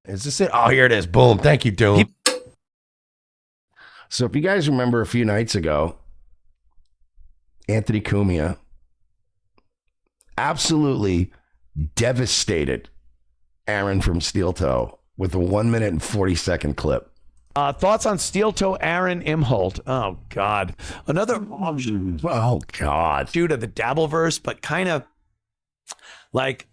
Is this it? Oh, here it is. Boom. Thank you, Doom. So if you guys remember a few nights ago, Anthony Cumia absolutely devastated Aaron from Steel Toe with a 1 minute and 40-second clip. Thoughts on Steel Toe Aaron Imholte? Oh, God. Another offshoot Oh, God. of the Dabbleverse, but kind of like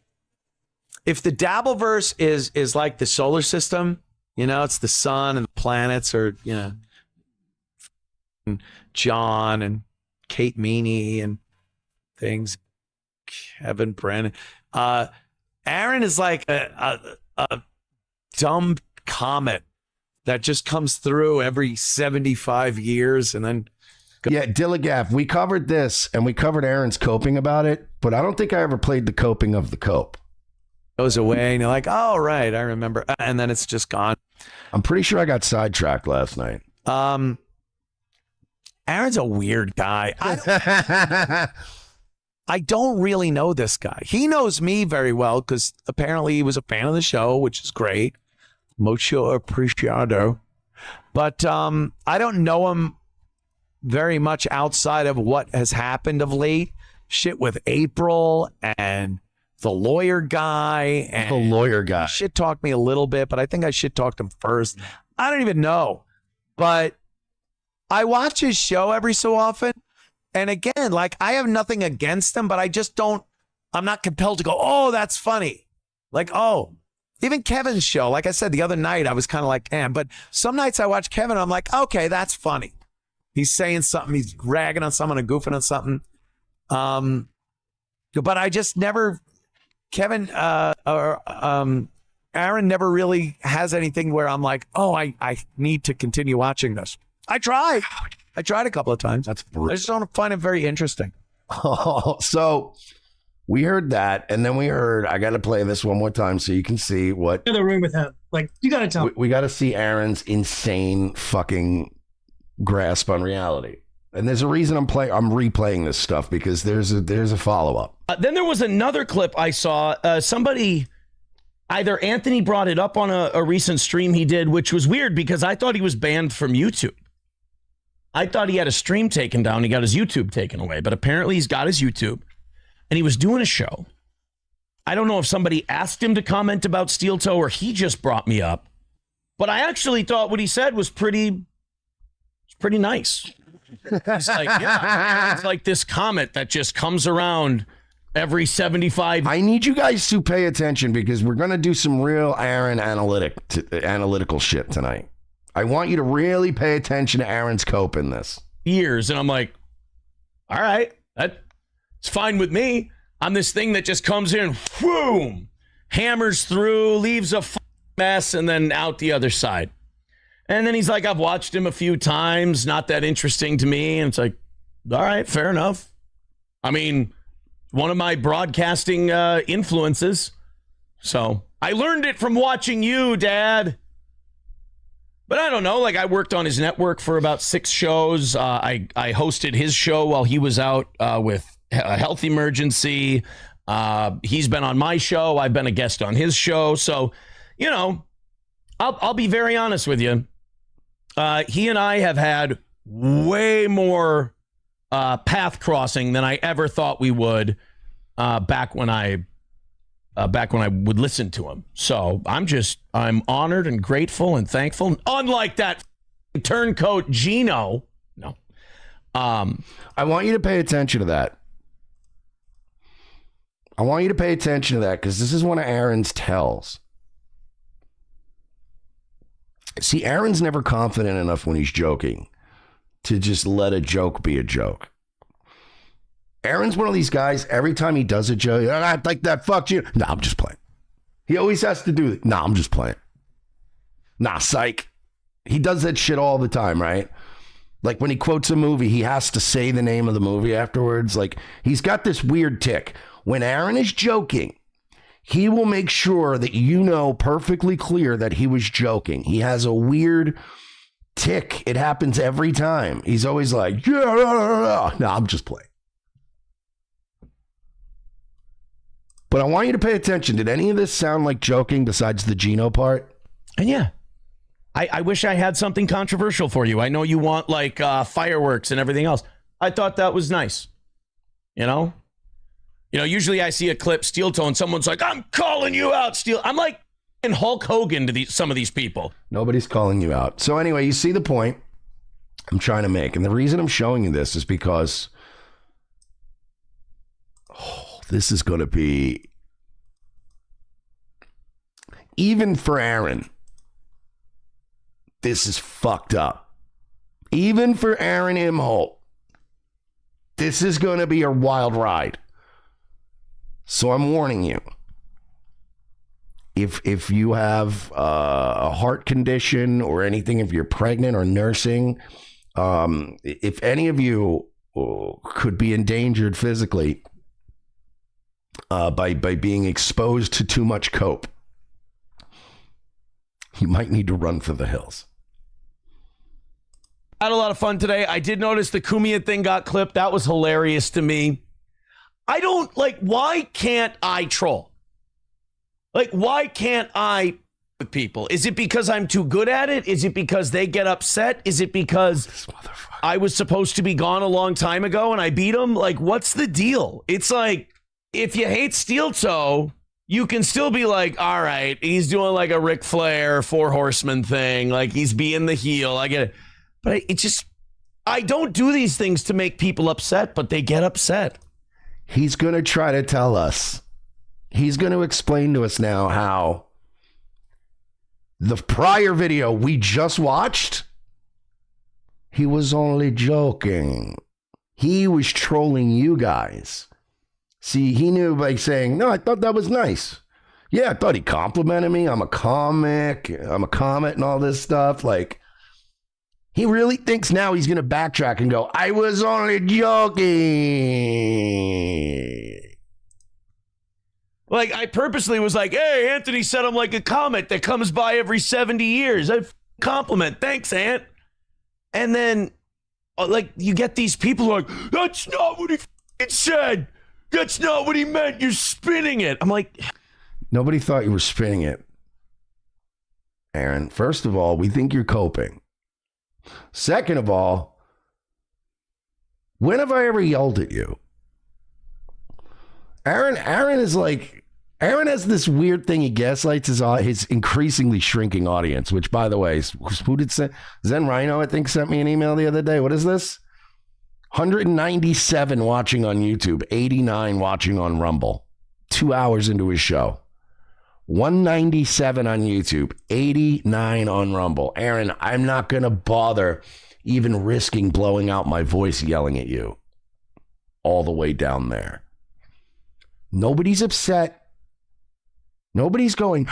if the Dabbleverse is like the solar system, you know, it's the sun and the planets, or, you know, John and Kate Meany and things, Kevin Brennan. Aaron is like a dumb comet that just comes through every 75 years and then... Yeah, Dilligaff, we covered this, and we covered Aaron's coping about it, but I don't think I ever played the coping of the cope. Goes away, and you're like, oh, right, I remember. And then it's just gone. I'm pretty sure I got sidetracked last night. Aaron's a weird guy. I don't really know this guy. He knows me very well because apparently he was a fan of the show, which is great. Mucho apreciado. But I don't know him very much outside of what has happened of late. Shit with April and the lawyer guy. And the lawyer guy. Shit talked me a little bit, but I think I shit talked him first. I don't even know. But I watch his show every so often. And again, like, I have nothing against him, but I just don't, I'm not compelled to go, oh, that's funny. Like, oh, even Kevin's show, like I said, the other night, I was kind of like, damn. But some nights I watch Kevin, I'm like, okay, that's funny. He's saying something, he's ragging on someone and goofing on something. But I just never, Kevin or Aaron never really has anything where I'm like, oh, I need to continue watching this. I tried a couple of times. That's brutal. I just don't find it very interesting. Oh, so we heard that, and then we heard, I got to play this one more time so you can see what. In the room with him. Like, you got to tell. We got to see Aaron's insane fucking grasp on reality. And there's a reason I'm replaying this stuff, because there's a follow-up. Then there was another clip I saw. Somebody, either Anthony brought it up on a recent stream he did, which was weird because I thought he was banned from YouTube. I thought he had a stream taken down. He got his YouTube taken away, but apparently he's got his YouTube, and he was doing a show. I don't know if somebody asked him to comment about Steel Toe or he just brought me up, but I actually thought what he said was pretty nice. He's like, yeah, it's like this comet that just comes around every 75. I need you guys to pay attention because we're going to do some real Aaron analytical shit tonight. I want you to really pay attention to Aaron's cope in this. Years, and I'm like, all right, that's fine with me. I'm this thing that just comes in, boom, hammers through, leaves a mess, and then out the other side. And then he's like, I've watched him a few times, not that interesting to me. And it's like, all right, fair enough. I mean, one of my broadcasting influences. So I learned it from watching you, Dad. But I don't know, like, I worked on his network for about 6 shows. I hosted his show while he was out with a health emergency. He's been on my show. I've been a guest on his show. So, you know, I'll be very honest with you. He and I have had way more path crossing than I ever thought we would back when I would listen to him. So I'm honored and grateful and thankful. Unlike that turncoat Gino. No. I want you to pay attention to that. I want you to pay attention to that because this is one of Aaron's tells. See, Aaron's never confident enough when he's joking to just let a joke be a joke. Aaron's one of these guys, every time he does a joke, I like that, fuck you. Nah, I'm just playing. He always has to do it. Nah, I'm just playing. Nah, psych. He does that shit all the time, right? Like when he quotes a movie, he has to say the name of the movie afterwards. Like he's got this weird tick. When Aaron is joking, he will make sure that you know perfectly clear that he was joking. He has a weird tick. It happens every time. He's always like, yeah, no, I'm just playing. But I want you to pay attention. Did any of this sound like joking besides the Gino part? And yeah, I wish I had something controversial for you. I know you want like fireworks and everything else. I thought that was nice. You know, usually I see a clip, Steel Toe, and someone's like, I'm calling you out, Steel. I'm like in Hulk Hogan to some of these people. Nobody's calling you out. So anyway, you see the point I'm trying to make. And the reason I'm showing you this is because this is going to be, even for Aaron, this is fucked up. Even for Aaron Imholte, this is going to be a wild ride. So I'm warning you. If you have a heart condition or anything, if you're pregnant or nursing, if any of you could be endangered physically by being exposed to too much coke, you might need to run for the hills. I had a lot of fun today. I did notice the Kumia thing got clipped. That was hilarious to me. I don't why can't I troll? Like, why can't I with people? Is it because I'm too good at it? Is it because they get upset? Is it because I was supposed to be gone a long time ago and I beat them? Like, what's the deal? It's like, if you hate Steel Toe, you can still be like, all right, he's doing like a Ric Flair 4 Horsemen thing. Like, he's being the heel. I get it. But I don't do these things to make people upset, but they get upset. He's going to try to tell us. He's going to explain to us now how the prior video we just watched, he was only joking. He was trolling you guys. See, he knew by saying, no, I thought that was nice. Yeah, I thought he complimented me. I'm a comic. I'm a comet and all this stuff. Like, he really thinks now he's going to backtrack and go, I was only joking. Like, I purposely was like, hey, Anthony said I'm like a comet that comes by every 70 years. I compliment. Thanks, Ant. And then, like, you get these people who are like, that's not what he said. That's not what he meant. You're spinning it. I'm like, nobody thought you were spinning it, Aaron. First of all, we think you're coping. Second of all, when have I ever yelled at you? Aaron has this weird thing. He gaslights his increasingly shrinking audience, which, by the way, who did Zen Rhino, I think, sent me an email the other day. What is this? 197 watching on YouTube, 89 watching on Rumble. 2 hours into his show. 197 on YouTube, 89 on Rumble. Aaron, I'm not going to bother even risking blowing out my voice yelling at you all the way down there. Nobody's upset. Nobody's going,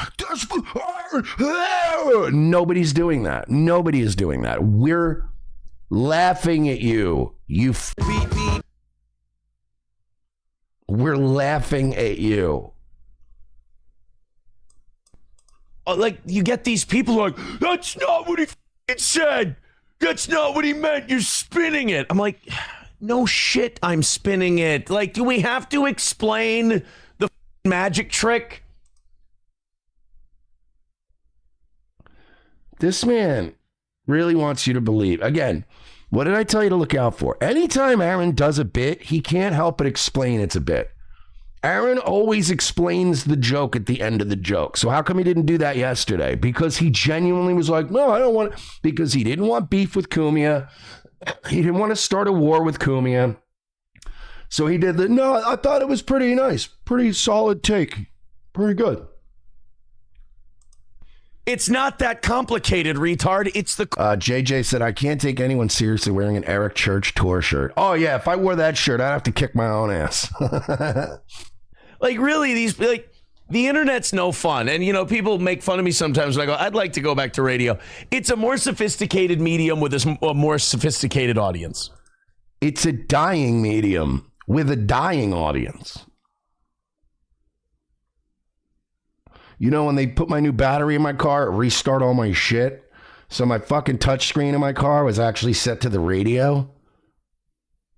nobody's doing that. Nobody is doing that. We're laughing at you. We're laughing at you. Like, you get these people who are like, that's not what he said. That's not what he meant. You're spinning it. I'm like, no shit, I'm spinning it. Like, do we have to explain the magic trick? This man really wants you to believe. Again, what did I tell you to look out for? Anytime Aaron does a bit, he can't help but explain it's a bit. Aaron always explains the joke at the end of the joke. So how come he didn't do that yesterday? Because he genuinely was like, no, I don't want, because he didn't want beef with Kumia. He didn't want to start a war with Kumia. So he did no, I thought it was pretty nice. Pretty solid take. Pretty good. It's not that complicated, retard. It's the... JJ said, I can't take anyone seriously wearing an Eric Church tour shirt. Oh, yeah, if I wore that shirt, I'd have to kick my own ass. Like, really, the internet's no fun. And, people make fun of me sometimes when I go, I'd like to go back to radio. It's a more sophisticated medium with a more sophisticated audience. It's a dying medium with a dying audience. When they put my new battery in my car, it restarted all my shit. So my fucking touchscreen in my car was actually set to the radio.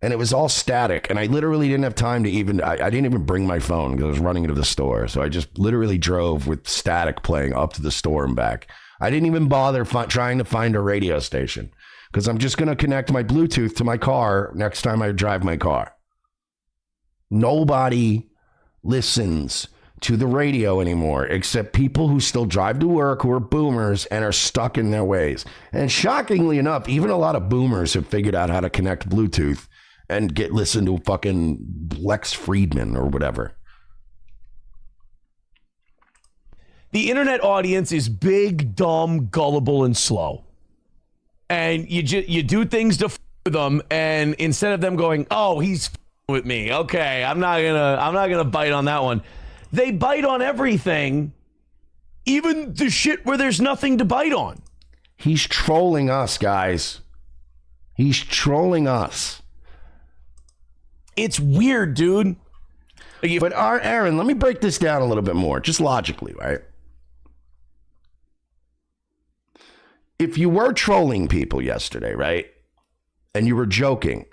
And it was all static. And I literally didn't have time to I didn't even bring my phone because I was running into the store. So I just literally drove with static playing up to the store and back. I didn't even bother trying to find a radio station because I'm just going to connect my Bluetooth to my car next time I drive my car. Nobody listens to the radio anymore except people who still drive to work, who are boomers and are stuck in their ways. And shockingly enough, even a lot of boomers have figured out how to connect Bluetooth and listen to fucking Lex Friedman or whatever. The internet audience is big, dumb, gullible, and slow. And you do things to with them, and instead of them going, "Oh, he's with me. Okay, I'm not gonna bite on that one." They bite on everything, even the shit where there's nothing to bite on. He's trolling us, guys. He's trolling us. It's weird, dude. But Aaron, let me break this down a little bit more, just logically, right? If you were trolling people yesterday, right, and you were joking,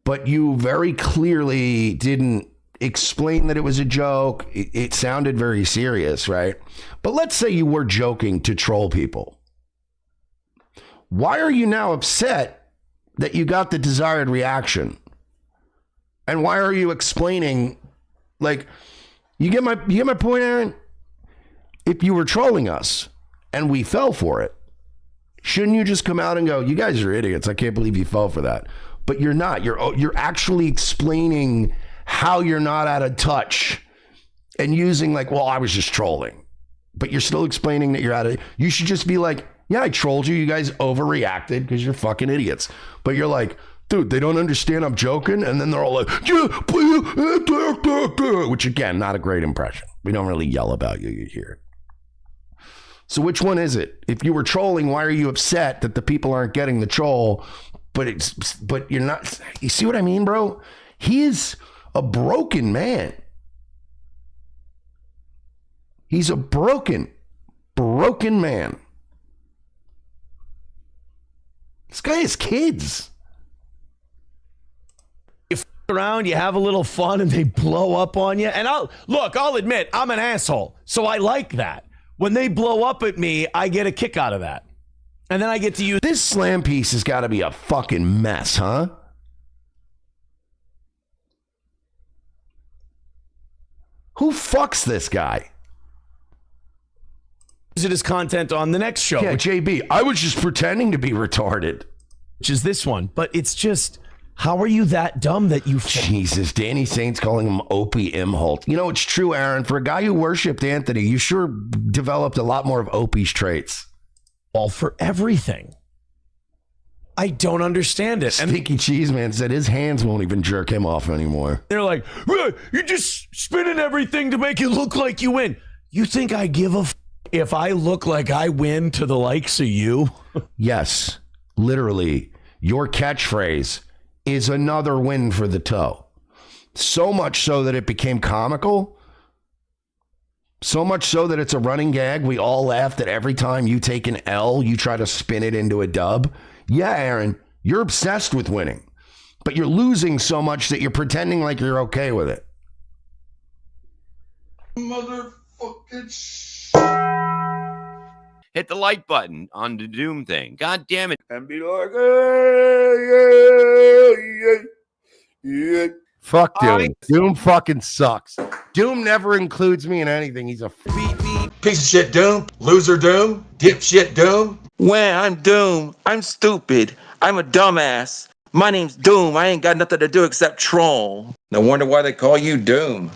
but you very clearly didn't explain that it was a joke, it sounded very serious, right? But let's say you were joking to troll people. Why are you now upset that you got the desired reaction? And why are you explaining, like, you get my point, Aaron? If you were trolling us and we fell for it, shouldn't you just come out and go, "You guys are idiots. I can't believe you fell for that." But you're not. You're actually explaining how you're not out of touch and using like, "Well, I was just trolling." But you're still explaining that you're out of. You should just be like, "Yeah, I trolled you. You guys overreacted because you're fucking idiots." But you're like, "Dude, they don't understand I'm joking." And then they're all like, "Yeah," which again, not a great impression. We don't really yell about you. You hear it. So which one is it? If you were trolling, why are you upset that the people aren't getting the troll? But you're not. You see what I mean, bro? He is a broken man. He's a broken man. This guy has kids. You f around, you have a little fun, and they blow up on you. And I'll admit, I'm an asshole, so I like that. When they blow up at me, I get a kick out of that. And then I get to use... This slam piece has got to be a fucking mess, huh? Who fucks this guy? Use it as content on the next show. Yeah, JB, I was just pretending to be retarded. Which is this one. But it's just... How are you that dumb that you... Jesus, Danny Saint's calling him Opie Imholte. You know, it's true, Aaron. For a guy who worshipped Anthony, you sure developed a lot more of Opie's traits. All for everything. I don't understand it. Stinky Cheese Man said his hands won't even jerk him off anymore. They're like, "You're just spinning everything to make it look like you win." You think I give a if I look like I win to the likes of you? Yes, literally, your catchphrase is another win for the toe. So much so that it became comical. So much so that it's a running gag. We all laugh that every time you take an L, you try to spin it into a dub. Yeah, Aaron, you're obsessed with winning, but you're losing so much that you're pretending like you're okay with it. Motherfucking hit the like button on the Doom thing. God damn it. And be like, yeah. Fuck Doom. Doom fucking sucks. Doom never includes me in anything. He's a piece of shit Doom, loser Doom, dipshit Doom. When I'm Doom, I'm stupid. I'm a dumbass. My name's Doom. I ain't got nothing to do except troll. No wonder why they call you Doom.